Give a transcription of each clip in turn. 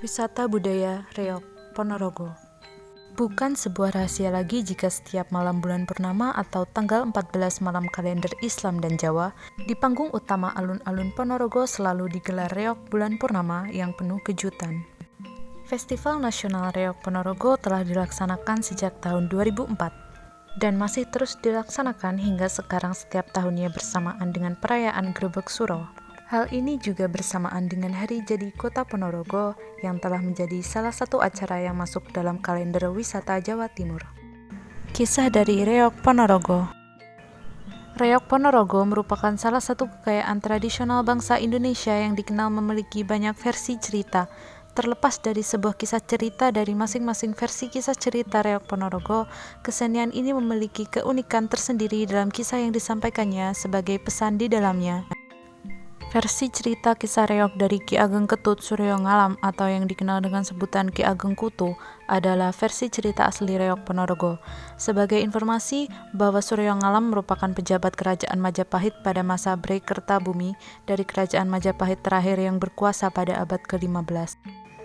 Wisata budaya Reok Ponorogo. Bukan sebuah rahasia lagi jika setiap malam bulan purnama atau tanggal 14 malam kalender Islam dan Jawa, di panggung utama alun-alun Ponorogo selalu digelar reok bulan purnama yang penuh kejutan. Festival Nasional Reok Ponorogo telah dilaksanakan sejak tahun 2004 dan masih terus dilaksanakan hingga sekarang setiap tahunnya bersamaan dengan perayaan Grebeg Suro. Hal ini juga bersamaan dengan Hari Jadi Kota Ponorogo yang telah menjadi salah satu acara yang masuk dalam kalender wisata Jawa Timur. Kisah dari Reok Ponorogo. Reok Ponorogo merupakan salah satu kekayaan tradisional bangsa Indonesia yang dikenal memiliki banyak versi cerita. Terlepas dari sebuah kisah cerita dari masing-masing versi kisah cerita Reok Ponorogo, kesenian ini memiliki keunikan tersendiri dalam kisah yang disampaikannya sebagai pesan di dalamnya. Versi cerita kisah reok dari Ki Ageng Ketut Suryo Ngalam atau yang dikenal dengan sebutan Ki Ageng Kutu adalah versi cerita asli Reok Ponorogo. Sebagai informasi bahwa Suryo Ngalam merupakan pejabat kerajaan Majapahit pada masa Breikertabumi dari kerajaan Majapahit terakhir yang berkuasa pada abad ke-15.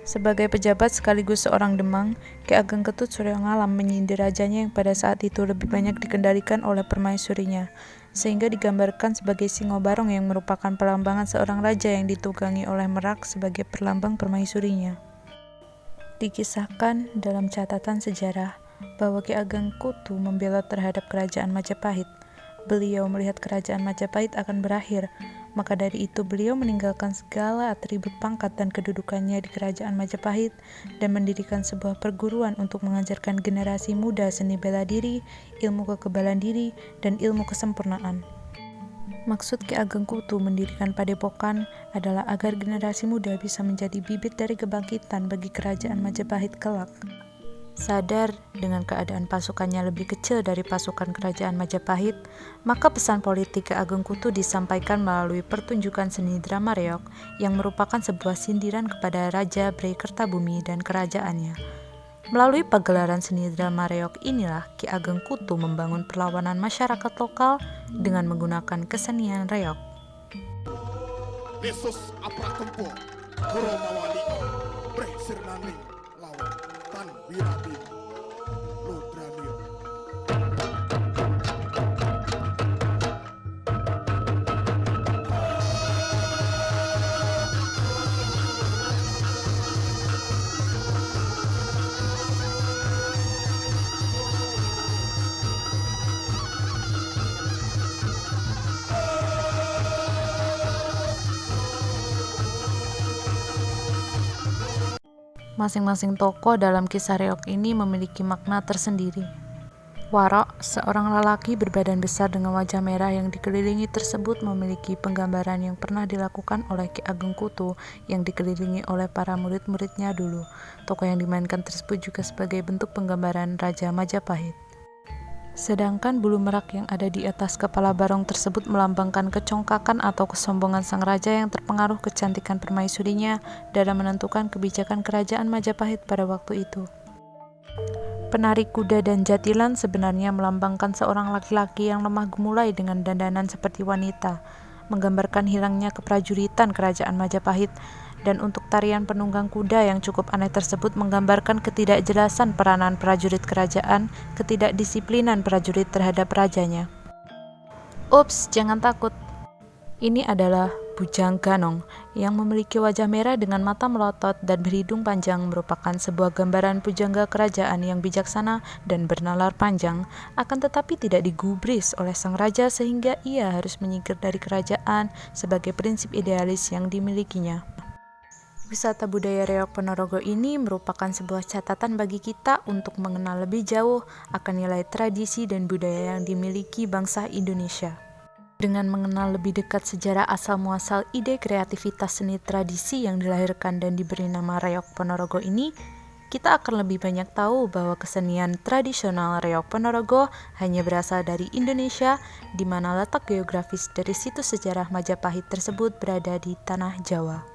Sebagai pejabat sekaligus seorang Demang, Ki Ageng Ketut Suryo Ngalam menyindir rajanya yang pada saat itu lebih banyak dikendalikan oleh permaisurinya, sehingga digambarkan sebagai singo barong yang merupakan pelambangan seorang raja yang ditunggangi oleh merak sebagai perlambang permaisurinya. Dikisahkan dalam catatan sejarah bahwa Ki Ageng Kutu membelot terhadap kerajaan Majapahit. Beliau melihat kerajaan Majapahit akan berakhir, maka dari itu beliau meninggalkan segala atribut pangkat dan kedudukannya di kerajaan Majapahit dan mendirikan sebuah perguruan untuk mengajarkan generasi muda seni bela diri, ilmu kekebalan diri, dan ilmu kesempurnaan. Maksud Ki Ageng Kutu mendirikan padepokan adalah agar generasi muda bisa menjadi bibit dari kebangkitan bagi kerajaan Majapahit kelak. Sadar dengan keadaan pasukannya lebih kecil dari pasukan kerajaan Majapahit, maka pesan politik Ki Ageng Kutu disampaikan melalui pertunjukan seni drama reok yang merupakan sebuah sindiran kepada Raja Breikertabumi dan kerajaannya. Melalui pagelaran seni drama reok inilah Ki Ageng Kutu membangun perlawanan masyarakat lokal dengan menggunakan kesenian reok. Yesus Aprakempo, Boromawali, Breh Sirnaning, lawan Tan Wirati, Lodranio. Masing-masing tokoh dalam kisah reok ini memiliki makna tersendiri. Warok, seorang lelaki berbadan besar dengan wajah merah yang dikelilingi tersebut memiliki penggambaran yang pernah dilakukan oleh Ki Ageng Kutu yang dikelilingi oleh para murid-muridnya dulu. Tokoh yang dimainkan tersebut juga sebagai bentuk penggambaran Raja Majapahit. Sedangkan bulu merak yang ada di atas kepala barong tersebut melambangkan kecongkakan atau kesombongan sang raja yang terpengaruh kecantikan permaisurinya dalam menentukan kebijakan kerajaan Majapahit pada waktu itu. Penari kuda dan jatilan sebenarnya melambangkan seorang laki-laki yang lemah gemulai dengan dandanan seperti wanita, menggambarkan hilangnya keprajuritan kerajaan Majapahit, dan untuk tarian penunggang kuda yang cukup aneh tersebut menggambarkan ketidakjelasan peranan prajurit kerajaan, ketidakdisiplinan prajurit terhadap rajanya. Ups, jangan takut. Ini adalah Bujang Ganong yang memiliki wajah merah dengan mata melotot dan berhidung panjang, merupakan sebuah gambaran pujangga kerajaan yang bijaksana dan bernalar panjang, akan tetapi tidak digubris oleh sang raja sehingga ia harus menyingkir dari kerajaan sebagai prinsip idealis yang dimilikinya. Wisata budaya Reok Ponorogo ini merupakan sebuah catatan bagi kita untuk mengenal lebih jauh akan nilai tradisi dan budaya yang dimiliki bangsa Indonesia. Dengan mengenal lebih dekat sejarah asal-muasal ide kreativitas seni tradisi yang dilahirkan dan diberi nama Reok Ponorogo ini, kita akan lebih banyak tahu bahwa kesenian tradisional Reok Ponorogo hanya berasal dari Indonesia, di mana letak geografis dari situs sejarah Majapahit tersebut berada di tanah Jawa.